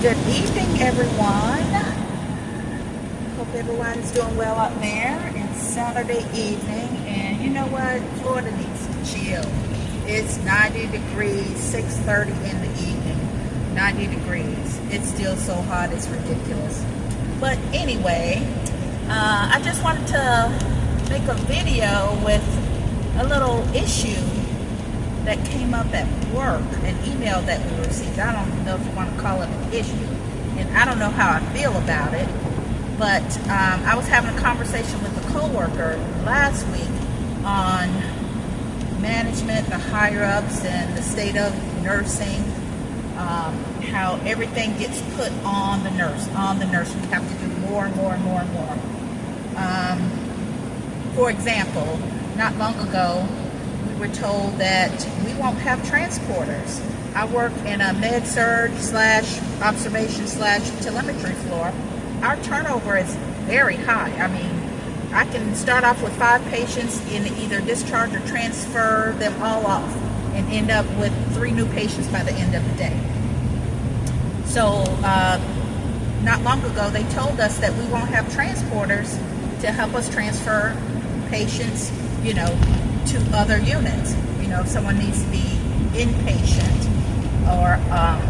Good evening, everyone. Hope everyone's doing well out there. It's Saturday evening, and you know what? Florida needs to chill. It's 90 degrees, 6:30 in the evening. 90 degrees. It's still so hot, it's ridiculous. But anyway, I just wanted to make a video with a little issue that came up at work, an email that we received. I don't know if you want to call it an issue, and I don't know how I feel about it, but I was having a conversation with a coworker last week on management, the higher-ups, and the state of nursing, how everything gets put on the nurse. We have to do more and more and more and more. For example, not long ago, we were told that we won't have transporters. I work in a med-surg / observation / telemetry floor. Our turnover is very high. I mean, I can start off with 5 patients and either discharge or transfer them all off and end up with 3 new patients by the end of the day. So, not long ago, they told us that we won't have transporters to help us transfer patients, to other units. If someone needs to be inpatient or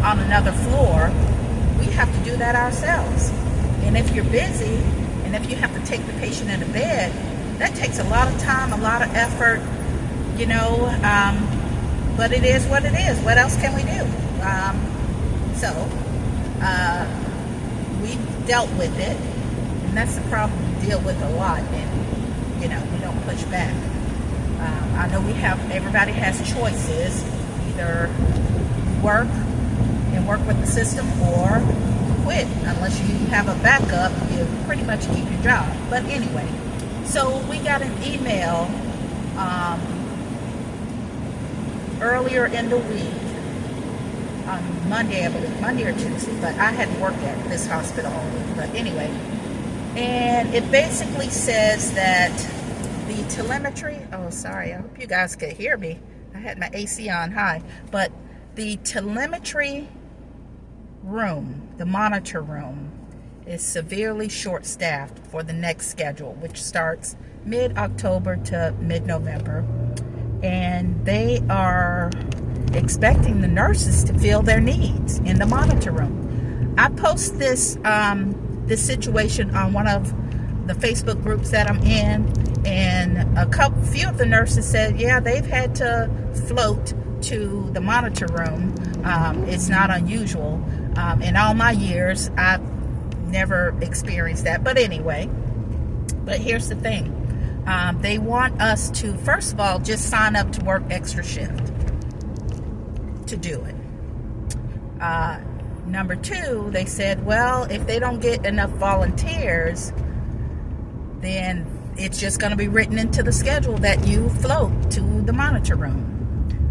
on another floor, we have to do that ourselves. And if you're busy, and if you have to take the patient into bed, that takes a lot of time, a lot of effort, but it is what it is. What else can we do? We dealt with it, and that's the problem we deal with a lot, and we don't push back. I know everybody has choices, either work and work with the system or quit. Unless you have a backup, you pretty much keep your job. But anyway, so we got an email earlier in the week, on Monday, I believe, Monday or Tuesday, but I hadn't worked at this hospital all week, but anyway. And it basically says that the telemetry, I hope you guys could hear me. I had my AC on high, but the telemetry room, the monitor room, is severely short-staffed for the next schedule, which starts mid-October to mid-November. And they are expecting the nurses to fill their needs in the monitor room. I post this situation on one of the Facebook groups that I'm in, and few of the nurses said, yeah, they've had to float to the monitor room. It's not unusual. In all my years, I've never experienced that. But anyway, here's the thing. They want us to, first of all, just sign up to work extra shift to do it. Number 2, they said, well, if they don't get enough volunteers, then it's just going to be written into the schedule that you float to the monitor room.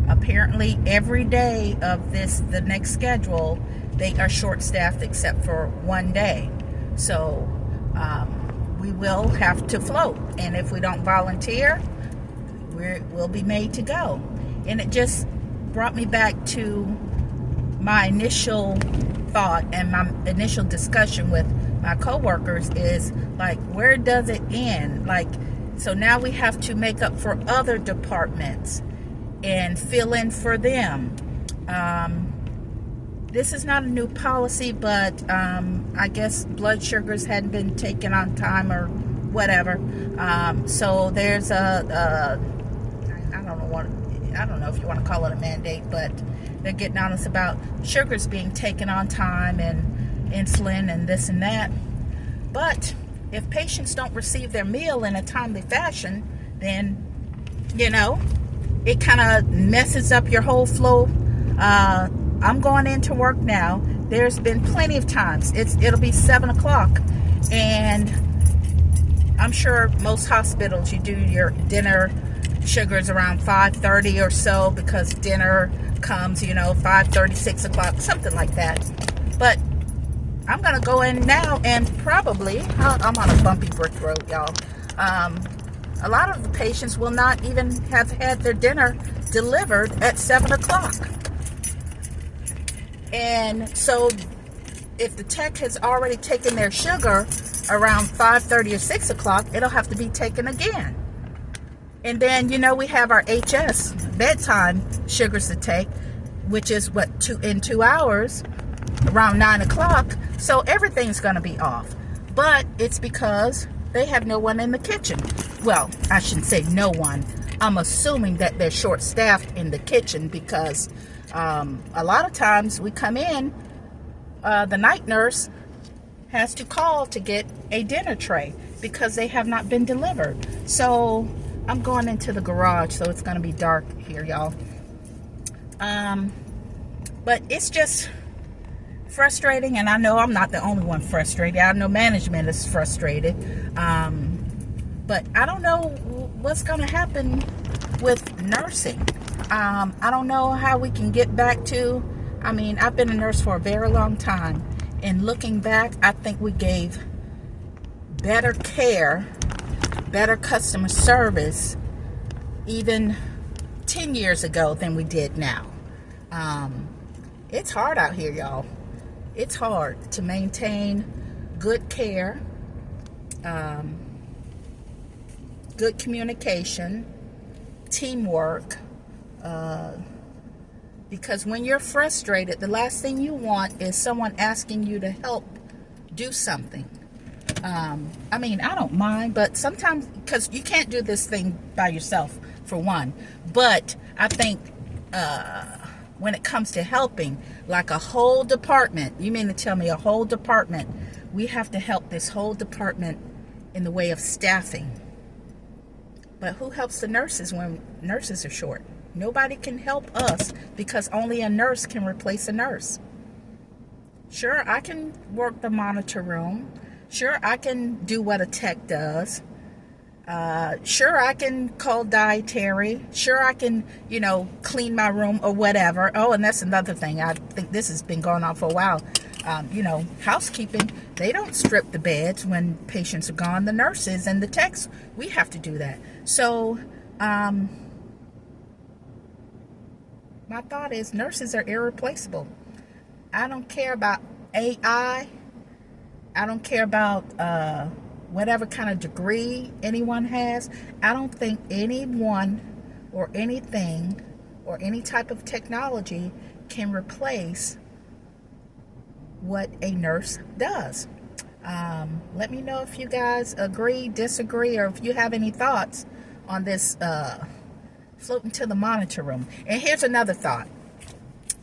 Apparently, every day of the next schedule, they are short-staffed except for one day. So we will have to float. And if we don't volunteer, we'll be made to go. And it just brought me back to my initial thought and my initial discussion with my coworkers is like, where does it end? Like, so now we have to make up for other departments and fill in for them. This is not a new policy, but I guess blood sugars hadn't been taken on time or whatever. So there's I don't know if you want to call it a mandate, but they're getting on us about sugars being taken on time and insulin and this and that. But if patients don't receive their meal in a timely fashion, then, it kind of messes up your whole flow. I'm going into work now. There's been plenty of times. It'll be 7 o'clock, and I'm sure most hospitals, you do your dinner sugars around 5:30 or so, because dinner comes, 5:30, 6 o'clock, something like that. But I'm going to go in now and probably, I'm on a bumpy brick road, y'all. A lot of the patients will not even have had their dinner delivered at 7 o'clock. And so if the tech has already taken their sugar around 5:30 or 6 o'clock, it'll have to be taken again. And then, you know, we have our HS, bedtime sugars to take, which is in 2 hours, around 9 o'clock. So everything's going to be off. But it's because they have no one in the kitchen. Well, I shouldn't say no one. I'm assuming that they're short-staffed in the kitchen because a lot of times we come in, the night nurse has to call to get a dinner tray because they have not been delivered. So I'm going into the garage, so it's going to be dark here, y'all. But it's just frustrating, and I know I'm not the only one frustrated. I know management is frustrated. But I don't know what's going to happen with nursing. I don't know how we can get back to, I mean, I've been a nurse for a very long time, and looking back, I think we gave better care, better customer service even 10 years ago than we did now. It's hard out here, y'all. It's hard to maintain good care, good communication, teamwork, because when you're frustrated, the last thing you want is someone asking you to help do something. I mean, I don't mind, but sometimes, because you can't do this thing by yourself, for one. But I think when it comes to helping, like a whole department, you mean to tell me a whole department, we have to help this whole department in the way of staffing. But who helps the nurses when nurses are short? Nobody can help us because only a nurse can replace a nurse. Sure, I can work the monitor room. Sure, I can do what a tech does. Sure, I can call dietary. Sure, I can, you know, clean my room or whatever. Oh, and that's another thing. I think this has been going on for a while. You know, housekeeping, they don't strip the beds when patients are gone. The nurses and the techs, we have to do that. So, my thought is nurses are irreplaceable. I don't care about AI. I don't care about whatever kind of degree anyone has. I don't think anyone or anything or any type of technology can replace what a nurse does. Let me know if you guys agree, disagree, or if you have any thoughts on this floating to the monitor room. And here's another thought,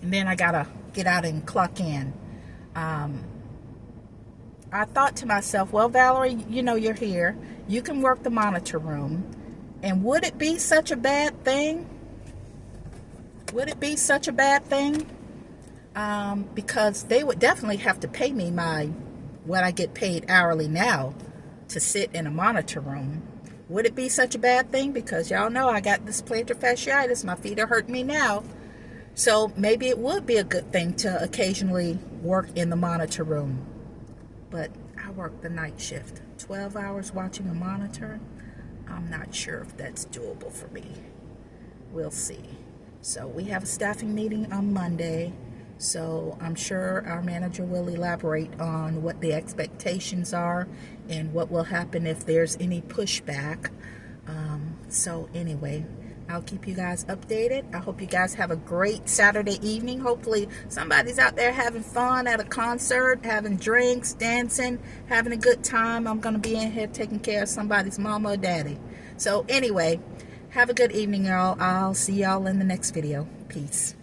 and then I gotta get out and clock in. I thought to myself, well, Valerie, you know, you're here, you can work the monitor room, and would it be such a bad thing? Would it be such a bad thing? Because they would definitely have to pay me what I get paid hourly now to sit in a monitor room. Would it be such a bad thing? Because y'all know I got this plantar fasciitis. My feet are hurting me now. So maybe it would be a good thing to occasionally work in the monitor room. But I work the night shift. 12 hours watching a monitor, I'm not sure if that's doable for me. We'll see. So we have a staffing meeting on Monday. So I'm sure our manager will elaborate on what the expectations are and what will happen if there's any pushback. So anyway, I'll keep you guys updated. I hope you guys have a great Saturday evening. Hopefully somebody's out there having fun at a concert, having drinks, dancing, having a good time. I'm going to be in here taking care of somebody's mama or daddy. So anyway, have a good evening, y'all. I'll see y'all in the next video. Peace.